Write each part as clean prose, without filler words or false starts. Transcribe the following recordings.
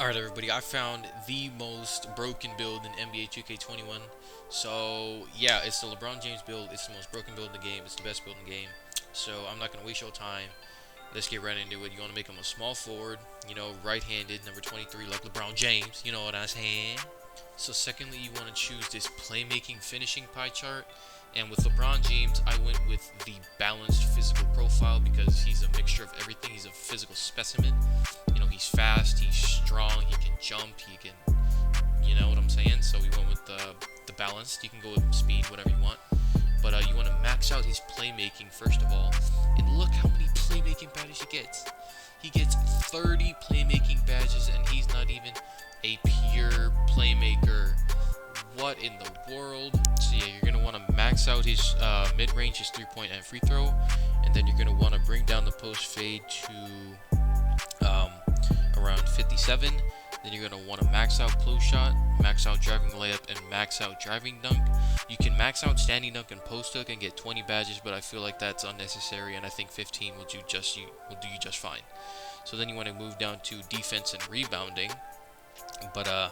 Alright everybody, I found the most broken build in NBA2K21. So yeah, it's the LeBron James build. It's the most broken build in the game. It's the best build in the game. So I'm not going to waste your time. Let's get right into it. You want to make him a small forward, right-handed, number 23 like LeBron James. You know what I'm saying? So secondly, you want to choose this playmaking finishing pie chart. And with LeBron James, I went with the balanced physical profile because he's a mixture of everything. He's a physical specimen. He's fast, he's strong, he can jump, he can, you know what I'm saying? So we went with the balanced. You can go with speed, whatever you want. But you want to max out his playmaking first of all. And look how many playmaking badges he gets. He gets 30 playmaking badges, and he's not even a pure playmaker. What in the world? So yeah, you're going to want to max out his mid-range, his three-point and free throw. And then you're going to want to bring down the post fade to around 57. Then you're going to want to max out close shot, max out driving layup, and max out driving dunk. You can max out standing dunk and post hook and get 20 badges, but I feel like that's unnecessary, and I think 15 will do you just fine. So then you want to move down to defense and rebounding. But yeah,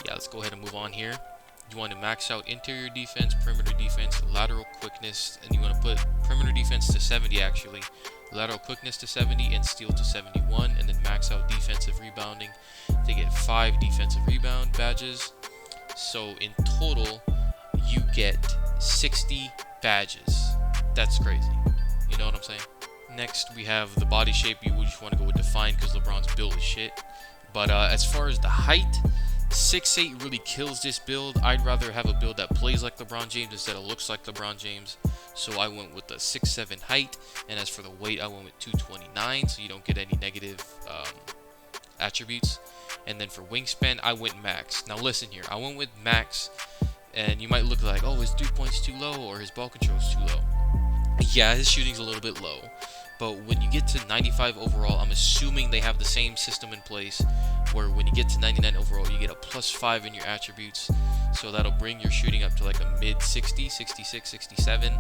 let's go ahead and move on here. You want to max out interior defense, perimeter defense, lateral quickness, and you want to put perimeter defense to 70 actually, lateral quickness to 70, and steal to 71, and then max out defensive rebounding to get 5 defensive rebound badges. So in total, you get 60 badges. That's crazy. You know what I'm saying? Next, we have the body shape. You just want to go with defined because LeBron's build is shit. But as far as the height, 6'8" really kills this build. I'd rather have a build that plays like LeBron James instead of looks like LeBron James. So I went with the 6'7" height, and as for the weight, I went with 229, so you don't get any negative attributes. And then for wingspan, I went max. Now listen here, I went with max, and you might look like, oh, his 3-point's too low or his ball control's too low. Yeah, his shooting's a little bit low. But when you get to 95 overall, I'm assuming they have the same system in place where when you get to 99 overall, you get a +5 in your attributes. So that'll bring your shooting up to like a mid 60, 66, 67.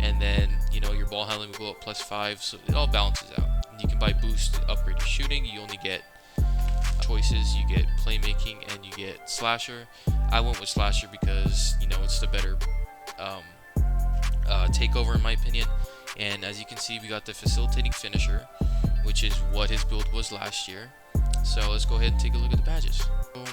And then, your ball handling will go up +5. So it all balances out. You can buy boost to upgrade your shooting. You only get choices. You get playmaking and you get slasher. I went with slasher because, it's the better takeover in my opinion. And as you can see, we got the facilitating finisher, which is what his build was last year. So let's go ahead and take a look at the badges. So,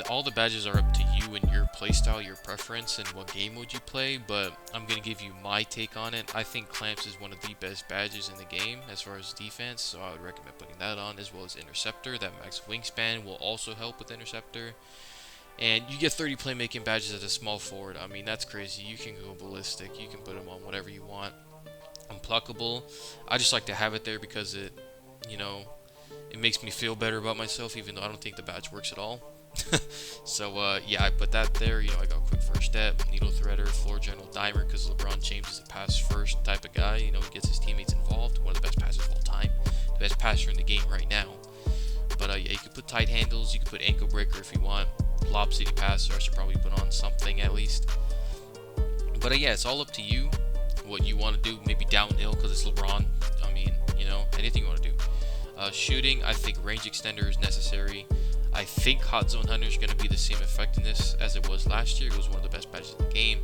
all the badges are up to you and your playstyle, your preference, and what game mode you play, but I'm going to give you my take on it. I think Clamps is one of the best badges in the game as far as defense, so I would recommend putting that on, as well as Interceptor. That max wingspan will also help with Interceptor. And you get 30 playmaking badges as a small forward. That's crazy. You can go ballistic. You can put them on whatever you want. Unpluckable. I just like to have it there because it makes me feel better about myself, even though I don't think the badge works at all. So yeah, I put that there. I got quick first step, needle threader, floor general, dimer, because LeBron James is a pass first type of guy. He gets his teammates involved. One of the best passers of all time, the best passer in the game right now. But yeah, you could put tight handles, you could put ankle breaker if you want. Lob city passer, I should probably put on something at least. But yeah, it's all up to you what you want to do. Maybe downhill because it's LeBron. Anything you want to do. Shooting, I think range extender is necessary. I think hot zone hunter is going to be the same effectiveness as it was last year. It was one of the best badges in the game.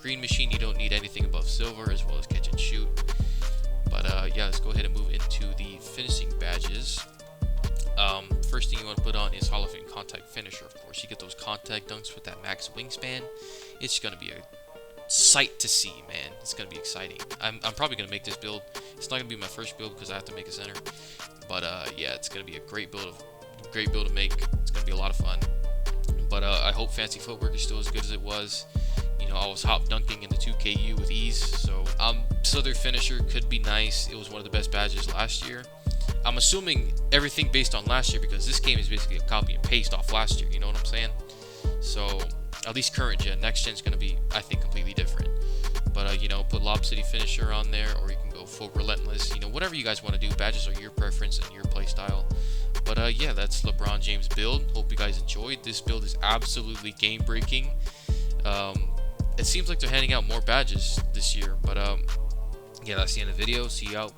Green machine, you don't need anything above silver, as well as catch and shoot. But yeah, let's go ahead and move into the finishing badges. First thing you want to put on is Hall of Fame contact finisher. Of course, you get those contact dunks with that max wingspan. It's going to be a sight to see, man. It's gonna be exciting. I'm probably gonna make this build. It's not gonna be my first build because I have to make a center, but yeah, it's gonna be a great build to make. It's gonna be a lot of fun. But I hope fancy footwork is still as good as it was. I was hop dunking in the 2KU with ease, so their finisher could be nice. It was one of the best badges last year. I'm assuming everything based on last year because this game is basically a copy and paste off last year. You know what I'm saying? So at least current gen. Next gen is going to be, I think, completely different. But put Lob City finisher on there, or you can go full relentless. Whatever you guys want to do. Badges are your preference and your play style. But yeah, that's LeBron James build. Hope you guys enjoyed. This build is absolutely game breaking. It seems like they're handing out more badges this year. But yeah, that's the end of the video. See you out.